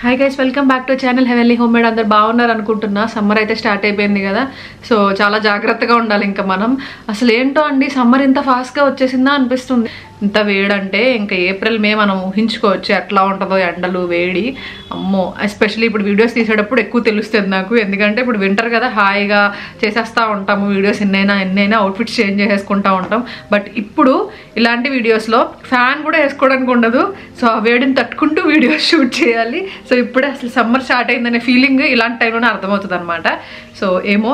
Hi guys, welcome back to channel heavenly home made. అందరు బాగున్నారు అనుకుంటున్నా. సమ్మర్ అయితే స్టార్ట్ అయిపోయింది కదా, సో చాలా జాగ్రత్తగా ఉండాలి. ఇంకా మనం అసలు ఏంటో అండి, సమ్మర్ ఇంత ఫాస్ట్గా వచ్చేసిందా అనిపిస్తుంది. ఇంత వేడంటే ఇంకా ఏప్రిల్ మే మనం ఊహించుకోవచ్చు ఎట్లా ఉంటుందో, ఎండలు వేడి అమ్మో. ఎస్పెషల్లీ ఇప్పుడు వీడియోస్ తీసేటప్పుడు ఎక్కువ తెలుస్తుంది నాకు, ఎందుకంటే ఇప్పుడు వింటర్ కదా, హాయిగా చేసేస్తూ ఉంటాము వీడియోస్, ఎన్నైనా అవుట్ఫిట్స్ చేంజ్ చేసేసుకుంటూ ఉంటాం. బట్ ఇప్పుడు ఇలాంటి వీడియోస్లో ఫ్యాన్ కూడా వేసుకోవడానికి ఉండదు, సో ఆ వేడిని తట్టుకుంటూ వీడియోస్ షూట్ చేయాలి. సో ఇప్పుడే అసలు సమ్మర్ స్టార్ట్ అయిందనే ఫీలింగ్ ఇలాంటి టైంలోనే అర్థమవుతుంది అనమాట. సో ఏమో,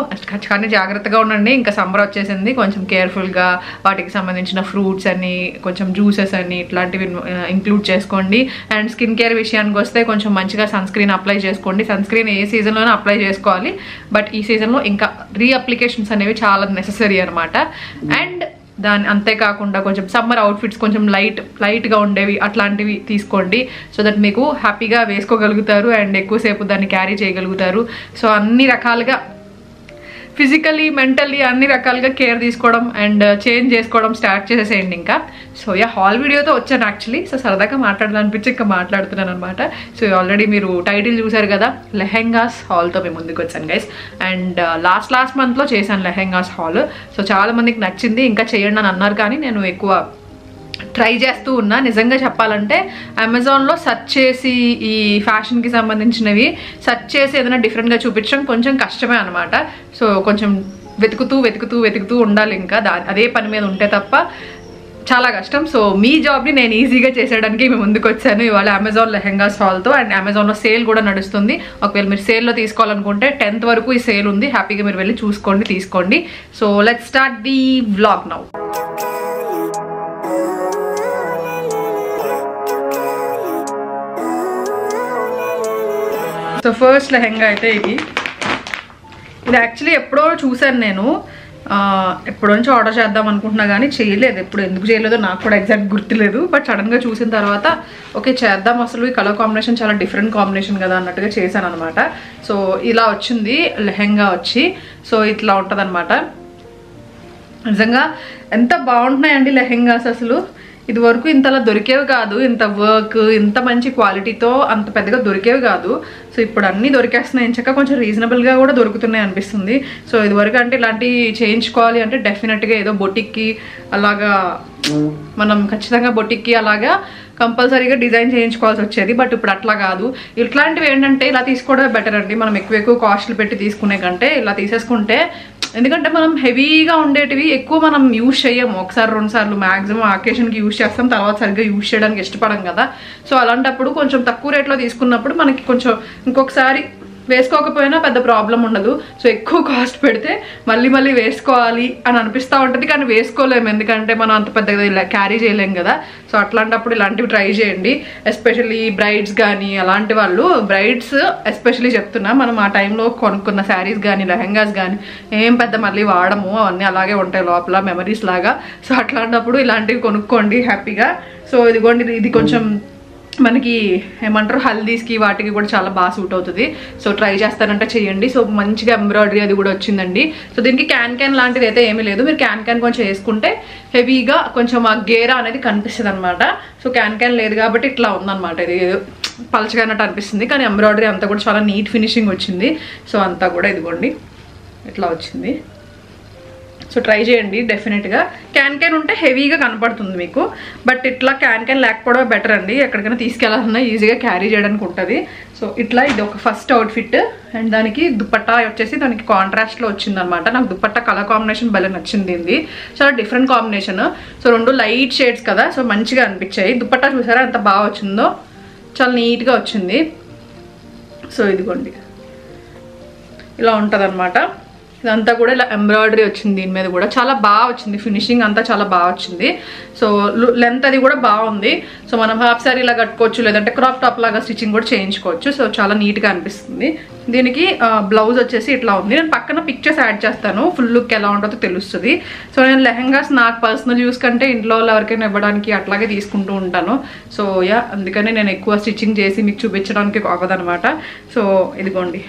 కానీ జాగ్రత్తగా ఉండండి. ఇంకా సమ్మర్ వచ్చేసింది, కొంచెం కేర్ఫుల్గా వాటికి సంబంధించిన ఫ్రూట్స్ అని, కొంచెం జ్యూసెస్ అని ఇట్లాంటివి ఇంక్లూడ్ చేసుకోండి. అండ్ స్కిన్ కేర్ విషయానికి వస్తే కొంచెం మంచిగా సన్ స్క్రీన్ అప్లై చేసుకోండి. సన్ స్క్రీన్ ఏ సీజన్లోనే అప్లై చేసుకోవాలి, బట్ ఈ సీజన్లో ఇంకా రీఅప్లికేషన్స్ అనేవి చాలా నెససరీ అనమాట. అండ్ అంతేకాకుండా కొంచెం సమ్మర్ అవుట్ఫిట్స్ కొంచెం లైట్గా ఉండేవి అట్లాంటివి తీసుకోండి, సో దట్ మీకు హ్యాపీగా వేసుకోగలుగుతారు అండ్ ఎక్కువసేపు దాన్ని క్యారీ చేయగలుగుతారు. సో అన్ని రకాలుగా ఫిజికలీ మెంటల్లీ అన్ని రకాలుగా కేర్ తీసుకోవడం అండ్ చేంజ్ చేసుకోవడం స్టార్ట్ చేసేసేయండి ఇంకా. సో హాల్ వీడియోతో వచ్చాను యాక్చువల్లీ, సో సరదాగా మాట్లాడాలనిపించి ఇంకా మాట్లాడుతున్నాను అనమాట. సో ఆల్రెడీ మీరు టైటిల్ చూసారు కదా, లెహెంగాస్ హాల్తో మేము ముందుకు వచ్చాను గైస్. అండ్ లాస్ట్ మంత్లో చేశాను లెహెంగాస్ హాల్. సో చాలా మందికి నచ్చింది, ఇంకా చేయండి అని అన్నారు, కానీ నేను ఎక్కువ ట్రై చేస్తూ ఉన్నా. నిజంగా చెప్పాలంటే అమెజాన్లో సెర్చ్ చేసి ఈ ఫ్యాషన్కి సంబంధించినవి సెర్చ్ చేసి ఏదైనా డిఫరెంట్గా చూపించడం కొంచెం కష్టమే అనమాట. సో కొంచెం వెతుకుతూ ఉండాలి, ఇంకా అదే పని మీద ఉంటే తప్ప చాలా కష్టం. సో మీ జాబ్ని నేను ఈజీగా చేసేయడానికి మేము ముందుకు వచ్చాను ఇవాళ అమెజాన్ లెహెంగాస్ హాల్తో. అండ్ అమెజాన్లో సేల్ కూడా నడుస్తుంది. ఒకవేళ మీరు సేల్లో తీసుకోవాలనుకుంటే 10th వరకు ఈ సేల్ ఉంది, హ్యాపీగా మీరు వెళ్ళి చూసుకోండి, తీసుకోండి. So let's start the vlog now. So first lehenga అయితే ఇది యాక్చువల్లీ ఎప్పుడో చూసాను నేను, ఎప్పటి నుంచి ఆర్డర్ చేద్దాం అనుకుంటున్నా కానీ చేయలేదు. ఎందుకు చేయలేదో నాకు కూడా ఎగ్జాక్ట్ గుర్తులేదు. బట్ సడన్గా చూసిన తర్వాత ఓకే చేద్దాం, అసలు ఈ కలర్ కాంబినేషన్ చాలా డిఫరెంట్ కాంబినేషన్ కదా అన్నట్టుగా చేశాను అనమాట. సో ఇలా వచ్చింది లెహెంగా వచ్చి, సో ఇట్లా ఉంటుంది అనమాట. నిజంగా ఎంత బాగుంటున్నాయండి లెహెంగాస్. అసలు ఇది వరకు ఇంతలా దొరికేవి కాదు, ఇంత వర్క్ ఇంత మంచి క్వాలిటీతో అంత పెద్దగా దొరికేవి కాదు. సో ఇప్పుడు అన్నీ దొరికేస్తున్నాయి, ఇంచక్క కొంచెం రీజనబుల్గా కూడా దొరుకుతున్నాయి అనిపిస్తుంది. సో ఇది వరకు అంటే ఇలాంటివి చేయించుకోవాలి అంటే డెఫినెట్గా ఏదో బొటిక్కి అలాగా మనం ఖచ్చితంగా బొటిక్కి అలాగా కంపల్సరీగా డిజైన్ చేయించుకోవాల్సి వచ్చేది. బట్ ఇప్పుడు అట్లా కాదు. ఇట్లాంటివి ఏంటంటే ఇలా తీసుకోవడమే బెటర్ అండి. మనం ఎక్కువ కాస్ట్లు పెట్టి తీసుకునే కంటే ఇలా తీసేసుకుంటే, ఎందుకంటే మనం హెవీగా ఉండేటివి ఎక్కువ మనం యూజ్ చేయము, ఒకసారి 2 సార్లు మ్యాక్సిమం అకేషన్కి యూజ్ చేస్తాం, తర్వాత సరిగ్గా యూజ్ చేయడానికి ఇష్టపడం కదా. సో అలాంటప్పుడు కొంచెం తక్కువ రేట్లో తీసుకున్నప్పుడు మనకి కొంచెం ఇంకొకసారి వేసుకోకపోయినా పెద్ద ప్రాబ్లం ఉండదు. సో ఎక్కువ కాస్ట్ పెడితే మళ్ళీ వేసుకోవాలి అని అనిపిస్తూ ఉంటుంది, కానీ వేసుకోలేము, ఎందుకంటే మనం అంత పెద్దగా ఇలా క్యారీ చేయలేము కదా. సో అట్లాంటప్పుడు ఇలాంటివి ట్రై చేయండి. ఎస్పెషల్లీ బ్రైడ్స్ కానీ అలాంటి వాళ్ళు, బ్రైడ్స్ ఎస్పెషల్లీ చెప్తున్నా, మనం ఆ టైంలో కొనుక్కున్న శారీస్ కానీ లెహెంగాస్ కానీ ఏం పెద్ద మళ్ళీ వాడము, అవన్నీ అలాగే ఉంటాయి లోపల మెమరీస్ లాగా. సో అట్లాంటప్పుడు ఇలాంటివి కొనుక్కోండి హ్యాపీగా. సో ఇదిగోండి, ఇది కొంచెం మనకి ఏమంటారు హల్దీస్కి వాటికి కూడా చాలా బాగా సూట్ అవుతుంది. సో ట్రై చేస్తారంటే చేయండి. సో మంచిగా ఎంబ్రాయిడరీ అది కూడా వచ్చిందండి. సో దీనికి క్యాన్ లాంటిది అయితే ఏమీ లేదు. మీరు క్యాన్ కొంచెం వేసుకుంటే హెవీగా కొంచెం ఆ గేరా అనేది కనిపిస్తుంది అనమాట. సో క్యాన్ లేదు కాబట్టి ఇట్లా ఉందన్నమాట. ఇది పలచగా అన్నట్టు అనిపిస్తుంది, కానీ ఎంబ్రాయిడరీ అంతా కూడా చాలా నీట్ ఫినిషింగ్ వచ్చింది. సో అంతా కూడా ఇదిగోండి ఇట్లా వచ్చింది. సో ట్రై చేయండి డెఫినెట్గా. క్యాన్ ఉంటే హెవీగా కనపడుతుంది మీకు, బట్ ఇట్లా క్యాన్ లేకపోవడం బెటర్ అండి. ఎక్కడికైనా తీసుకెళ్ళాలన్నా ఈజీగా క్యారీ చేయడానికి ఉంటుంది. సో ఇట్లా ఇది ఒక ఫస్ట్ అవుట్ఫిట్. అండ్ దానికి దుపట్టా వచ్చేసి దానికి కాంట్రాస్ట్లో వచ్చిందనమాట. నాకు దుపట్టా కలర్ కాంబినేషన్ భలే నచ్చింది. ఇది చాలా different combination. So 2 light shades కదా, సో మంచిగా అనిపించాయి. దుపట్టా చూసారా ఎంత బాగా వచ్చిందో, చాలా నీట్గా వచ్చింది. సో ఇదిగోండి ఇలా ఉంటుంది అనమాట. ఇదంతా కూడా ఇలా ఎంబ్రాయిడరీ వచ్చింది, దీని మీద కూడా చాలా బాగా వచ్చింది, ఫినిషింగ్ అంతా చాలా బాగా వచ్చింది. సో లెంత్ అది కూడా బాగుంది. సో మనం హాఫ్ సారీ ఇలా కట్టుకోవచ్చు, లేదంటే క్రాప్ టాప్ లాగా స్టిచ్చింగ్ కూడా చేయించుకోవచ్చు. సో చాలా నీట్గా అనిపిస్తుంది. దీనికి బ్లౌజ్ వచ్చేసి ఇట్లా ఉంది. నేను పక్కన పిక్చర్స్ యాడ్ చేస్తాను, ఫుల్ లుక్ ఎలా ఉంటుందో తెలుస్తుంది. సో నేను లెహెంగాస్ నాకు పర్సనల్ యూస్ కంటే ఇంట్లో ఎవరికైనా ఇవ్వడానికి అట్లాగే తీసుకుంటూ ఉంటాను. సో అందుకని నేను ఎక్కువ స్టిచ్చింగ్ చేసి మీకు చూపించడానికి అవ్వదనమాట. సో ఇదిగోండి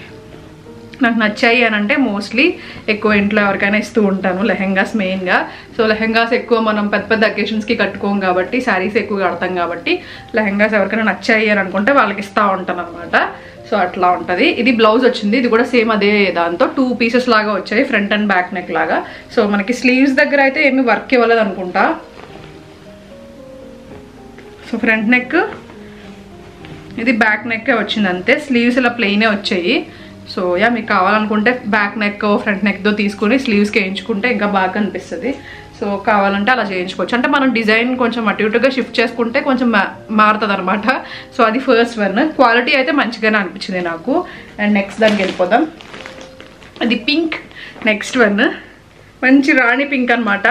నాకు నచ్చాయి అని అంటే మోస్ట్లీ ఎక్కువ ఇంట్లో ఎవరికైనా ఇస్తూ ఉంటాను లెహెంగాస్ మెయిన్గా. సో లెహెంగాస్ ఎక్కువ మనం పెద్ద పెద్ద అకేషన్స్కి కట్టుకోం కాబట్టి, శారీస్ ఎక్కువ కడతాం కాబట్టి లెహెంగాస్ ఎవరికైనా నచ్చాయి అని అనుకుంటే వాళ్ళకి ఇస్తూ ఉంటాను అనమాట. సో అట్లా ఉంటుంది. ఇది బ్లౌజ్ వచ్చింది, ఇది కూడా సేమ్ అదే దాంతో 2 పీసెస్ లాగా వచ్చాయి, ఫ్రంట్ అండ్ బ్యాక్ నెక్ లాగా. సో మనకి స్లీవ్స్ దగ్గర అయితే ఏమి వర్క్ ఇవ్వలేదు అనుకుంటా. సో ఫ్రంట్ నెక్, ఇది బ్యాక్ నెక్ వచ్చింది అంతే, స్లీవ్స్ ఇలా ప్లెయినే వచ్చాయి. సో యా, మీకు కావాలనుకుంటే బ్యాక్ నెక్ ఫ్రంట్ నెక్తో తీసుకుని స్లీవ్స్కి వేయించుకుంటే ఇంకా బాగా కనిపిస్తుంది. సో కావాలంటే అలా చేయించుకోవచ్చు. అంటే మనం డిజైన్ కొంచెం అటు ఇటుగా షిఫ్ట్ చేసుకుంటే కొంచెం మారుతుంది అనమాట. సో అది ఫస్ట్ వన్. క్వాలిటీ అయితే మంచిగానే అనిపించింది నాకు. అండ్ నెక్స్ట్ దానికి వెళ్ళిపోదాం. అది పింక్. నెక్స్ట్ వన్ మంచి రాణి పింక్ అనమాట.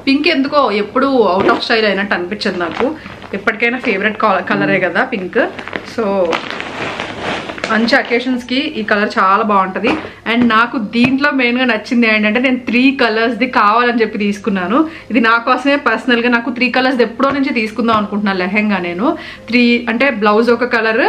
పింక్ ఎందుకో ఎప్పుడు అవుట్ ఆఫ్ స్టైల్ అయినట్టు అనిపించదు నాకు. ఎప్పటికైనా ఫేవరెట్ కలరే కదా పింక్. సో మంచి అకేషన్స్కి ఈ కలర్ చాలా బాగుంటుంది. అండ్ నాకు దీంట్లో మెయిన్గా నచ్చింది ఏంటంటే నేను 3 కలర్స్ది కావాలని చెప్పి తీసుకున్నాను. ఇది నా కోసమే పర్సనల్గా. నాకు 3 కలర్స్ది ఎప్పుడో నుంచి తీసుకుందాం అనుకుంటున్నాను లెహెంగా. నేను 3 అంటే బ్లౌజ్ ఒక కలర్,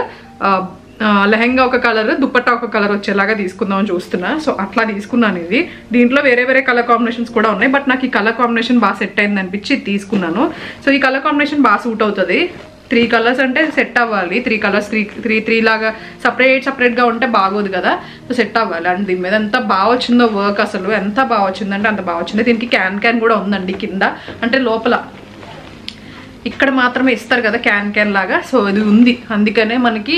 లెహెంగా ఒక కలర్, దుపట్టా ఒక కలర్ వచ్చేలాగా తీసుకుందామని చూస్తున్నా. సో అట్లా తీసుకున్నాను ఇది. దీంట్లో వేరే వేరే కలర్ కాంబినేషన్స్ కూడా ఉన్నాయి, బట్ నాకు ఈ కలర్ కాంబినేషన్ బాగా సెట్ అయింది అనిపించి తీసుకున్నాను. సో ఈ కలర్ కాంబినేషన్ బాగా సూట్ అవుతుంది. 3 కలర్స్ అంటే సెట్ అవ్వాలి. 3 కలర్స్ 3 లాగా సపరేట్గా ఉంటే బాగోదు కదా. సో సెట్ అవ్వాలి. అండ్ దీని మీద ఎంత బాగా వచ్చిందో వర్క్, అసలు ఎంత బాగా వచ్చిందంటే అంత బాగా వచ్చింది. దీనికి క్యాన్ కూడా ఉందండి కింద, అంటే లోపల ఇక్కడ మాత్రమే ఇస్తారు కదా క్యాన్ లాగా. సో ఇది ఉంది, అందుకనే మనకి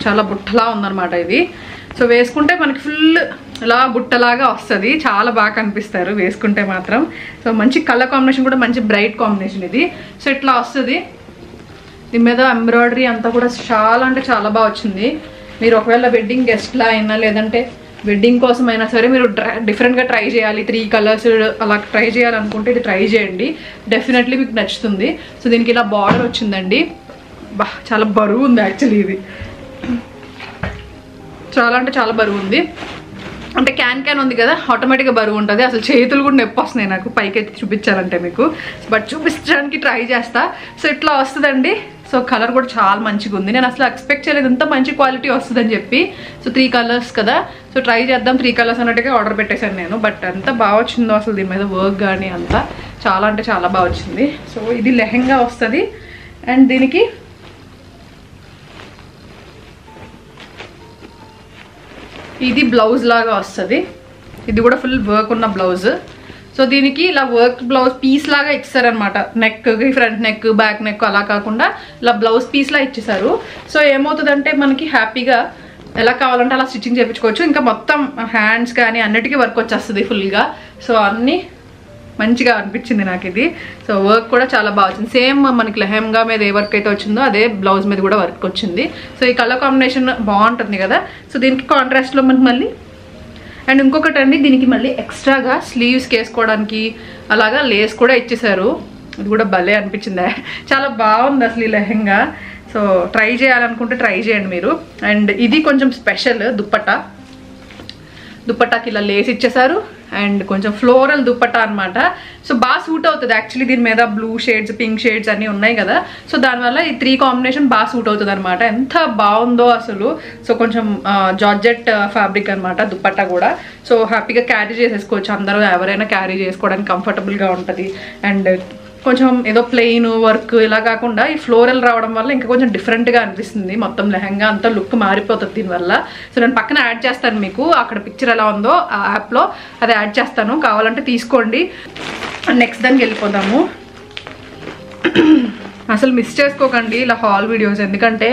చాలా బుట్టలా ఉందన్నమాట ఇది. సో వేసుకుంటే మనకి ఫుల్ ఇలా బుట్టలాగా వస్తుంది, చాలా బాగా కనిపిస్తారు వేసుకుంటే మాత్రం. సో మంచి కలర్ కాంబినేషన్ కూడా మంచి బ్రైట్ కాంబినేషన్ ఇది. సో ఇట్లా వస్తుంది. దీని మీద ఎంబ్రాయిడరీ అంతా కూడా చాలా అంటే చాలా బాగా వచ్చింది. మీరు ఒకవేళ వెడ్డింగ్ గెస్ట్లా అయినా లేదంటే వెడ్డింగ్ కోసం అయినా సరే మీరు డిఫరెంట్గా ట్రై చేయాలి, 3 కలర్స్ అలా ట్రై చేయాలనుకుంటే ఇది ట్రై చేయండి, డెఫినెట్లీ మీకు నచ్చుతుంది. సో దీనికి ఇలా బార్డర్ వచ్చిందండి. బా చాలా బరువు ఉంది యాక్చువల్లీ ఇది, చాలా అంటే చాలా బరువు ఉంది. అంటే క్యాన్ ఉంది కదా, ఆటోమేటిక్గా బరువు ఉంటుంది. అసలు చేతులు కూడా నొప్పి వస్తున్నాయి నాకు పైకి ఎత్తి చూపించాలంటే మీకు, బట్ చూపించడానికి ట్రై చేస్తా. సో ఇట్లా వస్తుందండి. సో కలర్ కూడా చాలా మంచిగా ఉంది. నేను అసలు ఎక్స్పెక్ట్ చేయలేదు ఇంత మంచి క్వాలిటీ వస్తుందని చెప్పి. సో 3 కలర్స్ కదా, సో ట్రై చేద్దాం 3 కలర్స్ అన్నట్టుగా ఆర్డర్ పెట్టేశాను నేను. బట్ ఎంత బాగా వచ్చిందో అసలు దీని మీద వర్క్ కానీ అంతా చాలా అంటే చాలా బాగా వచ్చింది. సో ఇది లెహెంగా వస్తుంది. అండ్ దీనికి ఇది బ్లౌజ్ లాగా వస్తుంది. ఇది కూడా ఫుల్ వర్క్ ఉన్న బ్లౌజ్. సో దీనికి ఇలా వర్క్ బ్లౌజ్ పీస్ లాగా ఇచ్చేసారనమాట. నెక్కి ఫ్రంట్ నెక్, బ్యాక్ నెక్ అలా కాకుండా ఇలా బ్లౌజ్ పీస్ లా ఇచ్చేసారు. సో ఏమవుతుందంటే మనకి హ్యాపీగా ఎలా కావాలంటే అలా స్టిచ్చింగ్ చేయించుకోవచ్చు. ఇంకా మొత్తం హ్యాండ్స్ కానీ అన్నిటికీ వర్క్ వచ్చేస్తుంది ఫుల్గా. సో అన్నీ మంచిగా అనిపించింది నాకు ఇది. సో వర్క్ కూడా చాలా బాగా వచ్చింది. సేమ్ మనకి లెహెంగా మీద ఏ వర్క్ అయితే వచ్చిందో అదే బ్లౌజ్ మీద కూడా వర్క్ వచ్చింది. సో ఈ కలర్ కాంబినేషన్ బాగుంటుంది కదా. సో దీనికి కాంట్రాస్ట్లో మనకి మళ్ళీ అండ్ ఇంకొకటి అండి, దీనికి మళ్ళీ ఎక్స్ట్రాగా స్లీవ్స్కి వేసుకోవడానికి అలాగా లేస్ కూడా ఇచ్చేసారు. ఇది కూడా భలే అనిపించింది, చాలా బాగుంది అసలు ఈ లెహెంగా. సో ట్రై చేయాలనుకుంటే ట్రై చేయండి మీరు. అండ్ ఇది కొంచెం స్పెషల్ దుప్పట్టాకి ఇలా లేస్ ఇచ్చేసారు. అండ్ కొంచెం ఫ్లోరల్ దుప్పట్టా అనమాట. సో బాగా సూట్ అవుతుంది యాక్చువల్లీ. దీని మీద బ్లూ షేడ్స్, పింక్ షేడ్స్ అన్నీ ఉన్నాయి కదా. సో దానివల్ల ఈ 3 కాంబినేషన్ బాగా సూట్ అవుతుంది అనమాట. ఎంత బాగుందో అసలు. సో కొంచెం జార్జెట్ ఫ్యాబ్రిక్ అనమాట దుప్పట్టా కూడా. సో హ్యాపీగా క్యారీ చేసేసుకోవచ్చు, అందరూ ఎవరైనా క్యారీ చేసుకోవడానికి కంఫర్టబుల్గా ఉంటుంది. అండ్ కొంచెం ఏదో ప్లెయిన్ వర్క్ ఇలా కాకుండా ఈ ఫ్లోరల్ రావడం వల్ల ఇంకా కొంచెం డిఫరెంట్గా అనిపిస్తుంది. మొత్తం లెహంగా అంతా లుక్ మారిపోతుంది దీనివల్ల. సో నేను పక్కన యాడ్ చేస్తాను మీకు, అక్కడ పిక్చర్ ఎలా ఉందో ఆ యాప్లో అది యాడ్ చేస్తాను, కావాలంటే తీసుకోండి. నెక్స్ట్ దానికి వెళ్ళిపోదాము. అసలు మిస్ చేసుకోకండి ఇలా హాల్ వీడియోస్, ఎందుకంటే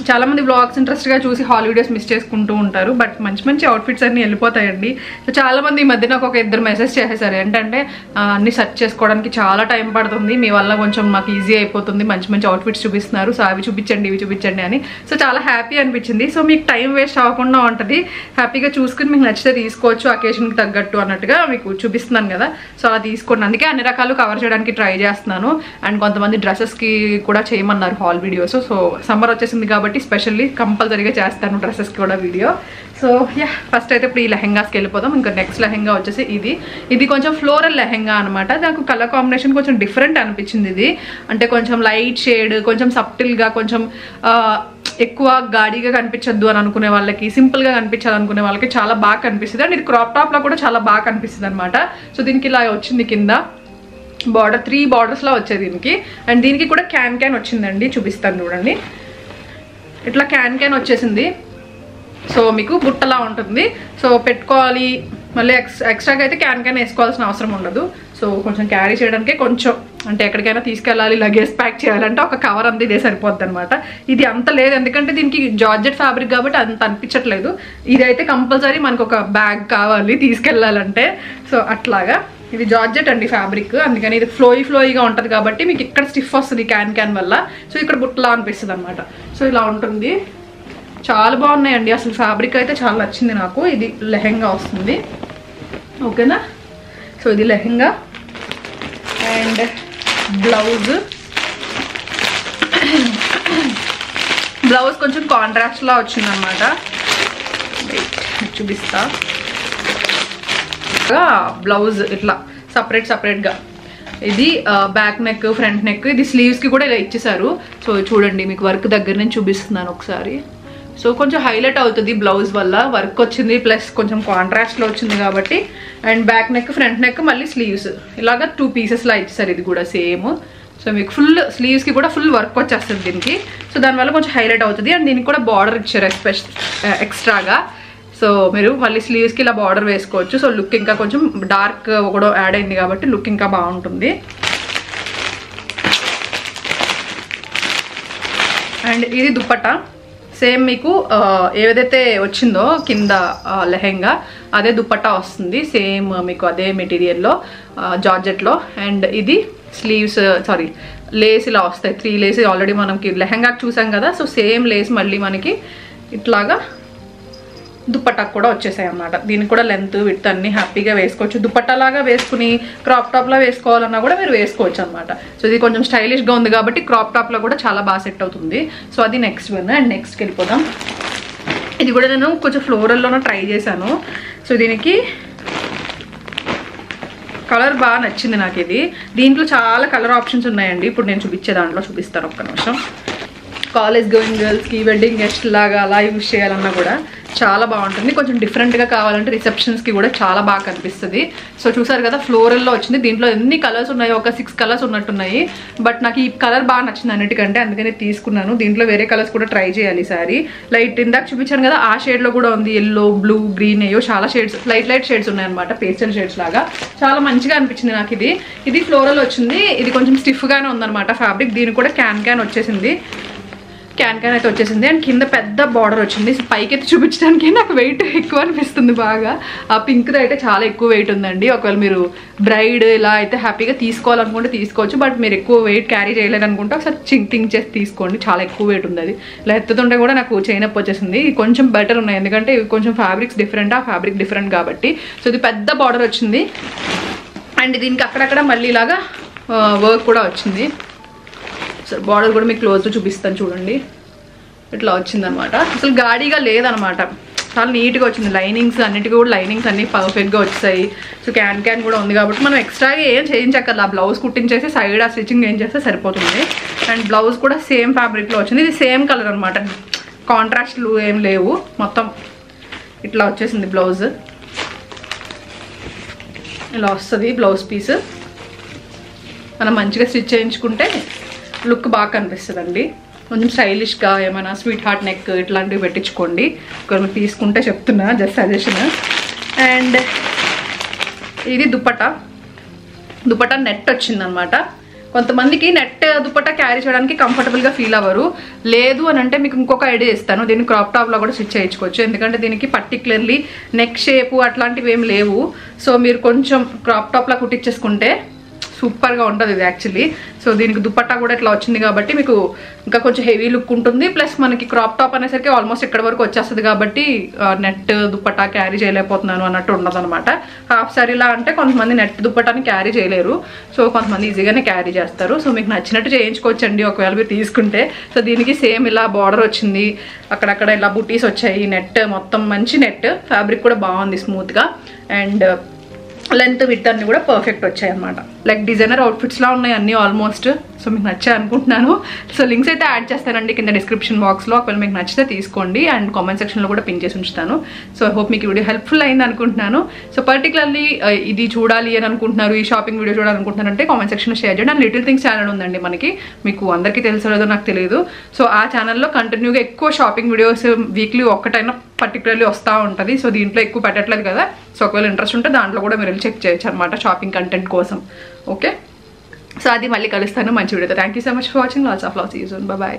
చాలామంది బ్లాగ్స్ ఇంట్రెస్ట్గా చూసి హాల్ వీడియోస్ మిస్ చేసుకుంటూ ఉంటారు. బట్ మంచి మంచి అవుట్ఫిట్స్ అన్నీ వెళ్ళిపోతాయండి. సో చాలామంది ఈ మధ్య నాకు ఒక 2 మెసేజ్ చేసేసారు ఏంటంటే అన్నీ సెర్చ్ చేసుకోవడానికి చాలా టైం పడుతుంది, మీ వల్ల కొంచెం మాకు ఈజీ అయిపోతుంది, మంచి మంచి అవుట్ఫిట్స్ చూపిస్తున్నారు, సో అవి చూపించండి ఇవి చూపించండి అని. సో చాలా హ్యాపీ అనిపించింది. సో మీకు టైం వేస్ట్ అవ్వకుండా ఉంటుంది, హ్యాపీగా చూసుకుని మీకు నచ్చితే తీసుకోవచ్చు అకేషన్కి తగ్గట్టు అన్నట్టుగా మీకు చూపిస్తున్నాను కదా. సో అలా తీసుకోండి, అందుకే అన్ని రకాలు కవర్ చేయడానికి ట్రై చేస్తున్నాను. అండ్ కొంతమంది డ్రెస్సెస్కి కూడా చేయమన్నారు హాల్ వీడియోస్. సో సమ్మర్ వచ్చేసింది కాబట్టి స్పెషల్లీ కంపల్సరీగా చేస్తాను డ్రెస్సెస్కి కూడా వీడియో. సో యా, ఫస్ట్ అయితే ఇప్పుడు ఈ లెహెంగాస్కి వెళ్ళిపోదాం. ఇంకా నెక్స్ట్ లెహెంగా వచ్చేసి ఇది కొంచెం ఫ్లోరల్ లెహెంగా అనమాట. నాకు కలర్ కాంబినేషన్ కొంచెం డిఫరెంట్ అనిపించింది ఇది. అంటే కొంచెం లైట్ షేడ్, కొంచెం సబ్టిల్గా, కొంచెం ఎక్కువ గాడిగా కనిపించద్దు అని అనుకునే వాళ్ళకి, సింపుల్గా కనిపించాలనుకునే వాళ్ళకి చాలా బాగా కనిపిస్తుంది. అండ్ ఇది క్రాప్ టాప్లో కూడా చాలా బాగా కనిపిస్తుంది అనమాట. సో దీనికి ఇలా వచ్చింది కింద బార్డర్, 3 బార్డర్స్లా వచ్చేది దీనికి. అండ్ దీనికి కూడా క్యాన్ వచ్చిందండి, చూపిస్తాను చూడండి. ఇట్లా క్యాన్ వచ్చేసింది. సో మీకు బుట్టలా ఉంటుంది. సో పెట్టుకోవాలి, మళ్ళీ ఎక్స్ట్రాగా అయితే క్యాన్ వేసుకోవాల్సిన అవసరం ఉండదు. సో కొంచెం క్యారీ చేయడానికి కొంచెం అంటే ఎక్కడికైనా తీసుకెళ్ళాలి, లగేజ్ ప్యాక్ చేయాలంటే ఒక కవర్ అంతా ఇదే సరిపోద్ది అనమాట. ఇది అంత లేదు, ఎందుకంటే దీనికి జార్జెట్ ఫ్యాబ్రిక్ కాబట్టి అంత అనిపించట్లేదు. ఇదైతే కంపల్సరీ మనకు ఒక బ్యాగ్ కావాలి తీసుకెళ్ళాలంటే. సో అట్లాగా ఇది జార్జెట్ అండి ఫ్యాబ్రిక్, అందుకని ఇది ఫ్లోయిగా ఉంటుంది కాబట్టి మీకు ఇక్కడ స్టిఫ్ వస్తుంది క్యాన్ వల్ల. సో ఇక్కడ బుట్టలా అనిపిస్తుంది అనమాట. సో ఇలా ఉంటుంది. చాలా బాగున్నాయండి అసలు, ఫ్యాబ్రిక్ అయితే చాలా నచ్చింది నాకు. ఇది లెహెంగా వస్తుంది, ఓకేనా. సో ఇది లెహెంగా అండ్ బ్లౌజ్ కొంచెం కాంట్రాస్ట్లా వచ్చిందనమాట. చూపిస్తా. బ్లౌజ్ ఇట్లా సపరేట్గా, ఇది బ్యాక్ నెక్, ఫ్రంట్ నెక్, ఇది స్లీవ్స్కి కూడా ఇలా ఇచ్చేసారు. సో చూడండి, మీకు వర్క్ దగ్గర నుంచి చూపిస్తున్నాను ఒకసారి. సో కొంచెం హైలైట్ అవుతుంది బ్లౌజ్ వల్ల, వర్క్ వచ్చింది ప్లస్ కొంచెం కాంట్రాస్ట్లో వచ్చింది కాబట్టి. And back neck, front neck, మళ్ళీ స్లీవ్స్ ఇలాగా 2 పీసెస్లా ఇచ్చేసారు. ఇది కూడా సేమ్. సో మీకు ఫుల్ స్లీవ్స్కి కూడా ఫుల్ వర్క్ వచ్చేస్తుంది దీనికి. సో దానివల్ల కొంచెం హైలైట్ అవుతుంది. అండ్ దీనికి కూడా బార్డర్ ఇచ్చారు ఎక్స్ట్రాగా. సో మీరు మళ్ళీ స్లీవ్స్కి ఇలా బార్డర్ వేసుకోవచ్చు. సో లుక్ ఇంకా కొంచెం డార్క్ కూడా యాడ్ అయింది కాబట్టి లుక్ ఇంకా బాగుంటుంది. అండ్ ఇది దుప్పట్టా సేమ్ మీకు ఏదైతే వచ్చిందో కింద లెహెంగా అదే దుప్పట్టా వస్తుంది, సేమ్ మీకు అదే మెటీరియల్లో జార్జెట్లో. అండ్ ఇది స్లీవ్స్ లేస్ ఇలా వస్తాయి, 3 లేస్ ఆల్రెడీ మనకి లెహెంగా చూసాం కదా. సో సేమ్ లేస్ మళ్ళీ మనకి ఇట్లాగా దుప్పట్టాకు కూడా వచ్చేసాయి అన్నమాట. దీనికి కూడా లెంత్ విడ్త్ అన్ని హ్యాపీగా వేసుకోవచ్చు. దుప్పట్టాలాగా వేసుకుని క్రాప్ టాప్లో వేసుకోవాలన్నా కూడా మీరు వేసుకోవచ్చు అనమాట. సో ఇది కొంచెం స్టైలిష్గా ఉంది కాబట్టి క్రాప్ టాప్లో కూడా చాలా బాగా సెట్ అవుతుంది. సో అది నెక్స్ట్ వన్. అండ్ నెక్స్ట్కి వెళ్ళిపోదాం. ఇది కూడా నేను కొంచెం ఫ్లోరల్లోనే ట్రై చేశాను. సో దీనికి కలర్ బాగా నచ్చింది నాకు. ఇది దీంట్లో చాలా కలర్ ఆప్షన్స్ ఉన్నాయండి. ఇప్పుడు నేను చూపించే దాంట్లో చూపిస్తాను, ఒక్క నిమిషం. కాలేజ్ గోయింగ్ గర్ల్స్కి, వెడ్డింగ్ గెస్ట్ లాగా అలా యూజ్ చేయాలన్నా కూడా చాలా బాగుంటుంది. కొంచెం డిఫరెంట్గా కావాలంటే రిసెప్షన్స్కి కూడా చాలా బాగా కనిపిస్తుంది. సో చూసారు కదా, ఫ్లోరల్లో వచ్చింది. దీంట్లో ఎన్ని కలర్స్ ఉన్నాయో, ఒక 6 కలర్స్ ఉన్నట్టున్నాయి. బట్ నాకు ఈ కలర్ బాగా నచ్చింది అన్నిటికంటే, అందుకని తీసుకున్నాను. దీంట్లో వేరే కలర్స్ కూడా ట్రై చేయాలి ఈసారి. లైట్ ఇందాక చూపించాను కదా, ఆ షేడ్లో కూడా ఉంది. ఎల్లో, బ్లూ, గ్రీన్, అయ్యో చాలా షేడ్స్, లైట్ షేడ్స్ ఉన్నాయన్నమాట, పేస్టల్ షేడ్స్ లాగా. చాలా మంచిగా అనిపించింది నాకు. ఇది ఫ్లోరల్ వచ్చింది. ఇది కొంచెం స్టిఫ్గానే ఉందన్నమాట ఫ్యాబ్రిక్. దీనికి కూడా క్యాన్ వచ్చేసింది, క్యాన్ అయితే వచ్చేసింది. అండ్ కింద పెద్ద బార్డర్ వచ్చింది. పైకి అయితే చూపించడానికి నాకు వెయిట్ ఎక్కువ అనిపిస్తుంది బాగా. ఆ పింక్ది అయితే చాలా ఎక్కువ వెయిట్ ఉందండి. ఒకవేళ మీరు బ్రైడ్ ఇలా అయితే హ్యాపీగా తీసుకోవాలనుకుంటే తీసుకోవచ్చు. బట్ మీరు ఎక్కువ వెయిట్ క్యారీ చేయలేదనుకుంటే ఒకసారి థింక్ చేసి తీసుకోండి. చాలా ఎక్కువ వెయిట్ ఉంది. అది ఇలా ఎత్తుతుంటే కూడా నాకు చైన్ అప్ వచ్చేసింది. ఇది కొంచెం బెటర్ ఉన్నాయి, ఎందుకంటే ఇవి కొంచెం ఫ్యాబ్రిక్స్ డిఫరెంట్, ఆ ఫ్యాబ్రిక్ డిఫరెంట్ కాబట్టి. సో ఇది పెద్ద బార్డర్ వచ్చింది. అండ్ దీనికి అక్కడక్కడ మళ్ళీ ఇలాగా వర్క్ కూడా వచ్చింది. సో బార్డర్ కూడా మీకు క్లోజ్గా చూపిస్తాను చూడండి. ఇట్లా వచ్చిందనమాట. అసలు గాడిగా లేదనమాట, చాలా నీట్గా వచ్చింది. లైనింగ్స్ అన్నిటికీ కూడా లైనింగ్స్ అన్ని పర్ఫెక్ట్గా వచ్చాయి. సో క్యాన్ కూడా ఉంది కాబట్టి మనం ఎక్స్ట్రాగా ఏం చేయించక్కర్లా. బ్లౌజ్ కుట్టించేసి సైడ్ ఆ స్టిచ్చింగ్ ఏం చేస్తే సరిపోతుంది. అండ్ బ్లౌజ్ కూడా సేమ్ ఫ్యాబ్రిక్లో వచ్చింది. ఇది సేమ్ కలర్ అనమాట, కాంట్రాస్ట్లు ఏం లేవు. మొత్తం ఇట్లా వచ్చేసింది బ్లౌజ్. ఇలా వస్తుంది బ్లౌజ్ పీస్. మనం మంచిగా స్టిచ్ చేయించుకుంటే లుక్ బాగా కనిపిస్తుందండి. కొంచెం స్టైలిష్గా ఏమైనా స్వీట్ హార్ట్ నెక్ ఇట్లాంటివి పెట్టించుకోండి. ఒకరు తీసుకుంటే చెప్తున్నా, జస్ట్ సజెషన్. అండ్ ఇది దుపట్టా నెట్ వచ్చిందనమాట. కొంతమందికి నెట్ దుపట్టా క్యారీ చేయడానికి కంఫర్టబుల్గా ఫీల్ అవ్వరు. లేదు అని అంటే మీకు ఇంకొక ఐడియా ఇస్తాను. దీన్ని క్రాప్ టాప్లో కూడా స్టిచ్ చేయించుకోవచ్చు, ఎందుకంటే దీనికి పర్టికులర్లీ నెక్ షేపు అట్లాంటివి ఏం లేవు. సో మీరు కొంచెం క్రాప్ టాప్లో కుట్టించేసుకుంటే సూపర్గా ఉంటుంది ఇది యాక్చువల్లీ. సో దీనికి దుపట్టా కూడా ఇట్లా వచ్చింది కాబట్టి మీకు ఇంకా కొంచెం హెవీ లుక్ ఉంటుంది. ప్లస్ మనకి క్రాప్ టాప్ అనేసరికి ఆల్మోస్ట్ ఇక్కడ వరకు వచ్చేస్తుంది కాబట్టి నెట్ దుపట్టా క్యారీ చేయలేకపోతున్నాను అన్నట్టు ఉండదు అనమాట. హాఫ్ సారీలా అంటే కొంతమంది నెట్ దుపట్టాని క్యారీ చేయలేరు. సో కొంతమంది ఈజీగానే క్యారీ చేస్తారు. సో మీకు నచ్చినట్టు చేయించుకోవచ్చండి ఒకవేళ మీరు తీసుకుంటే. సో దీనికి సేమ్ ఇలా బార్డర్ వచ్చింది, అక్కడక్కడ ఇలా బుటీస్ వచ్చాయి. నెట్ మొత్తం మంచి నెట్, ఫ్యాబ్రిక్ కూడా బాగుంది స్మూత్గా. అండ్ లెంత్ విత్ అన్ని కూడా పర్ఫెక్ట్ వచ్చాయి అనమాట. లైక్ డిజైనర్ అవుట్ఫిట్స్లా ఉన్నాయి అన్నీ ఆల్మోస్ట్. సో మీకు నచ్చాయి అనుకుంటున్నాను. సో లింక్స్ అయితే యాడ్ చేస్తానండి కింద డిస్క్రిప్షన్ బాక్స్లో. ఒకవేళ మీకు నచ్చితే తీసుకోండి అండ్ కామెంట్ సెక్షన్లో కూడా పిన్ చేసి ఉంచుతాను. సో ఐ హోప్ మీకు ఈ వీడియో హెల్ప్ఫుల్ అయింది అనుకుంటున్నాను. సో పర్టికులర్లీ ఇది చూడాలి అని అనుకుంటున్నారు, ఈ షాపింగ్ వీడియో చూడాలనుకుంటున్నారంటే కామెంట్ సెక్షన్లో షేర్ చేయండి. అండ్ లిటిల్ థింగ్స్ ఛానల్ ఉందండి మనకి, మీకు అందరికీ తెలుసో లేదో నాకు తెలియదు. సో ఆ ఛానల్లో కంటిన్యూగా ఎక్కువ షాపింగ్ వీడియోస్ వీక్లీ ఒక్కటైనా పర్టికులర్లీ వస్తూ ఉంటుంది. సో దీంట్లో ఎక్కువ పెట్టట్లేదు కదా. సో ఒకవేళ ఇంట్రెస్ట్ ఉంటే దాంట్లో కూడా మీరు చెక్ చేయొచ్చు అనమాట షాపింగ్ కంటెంట్ కోసం. ఓకే, సో అది మళ్ళీ కలుస్తాను మంచి వీడియోతో. Thank you so much for watching. Lots of love. See you soon. By.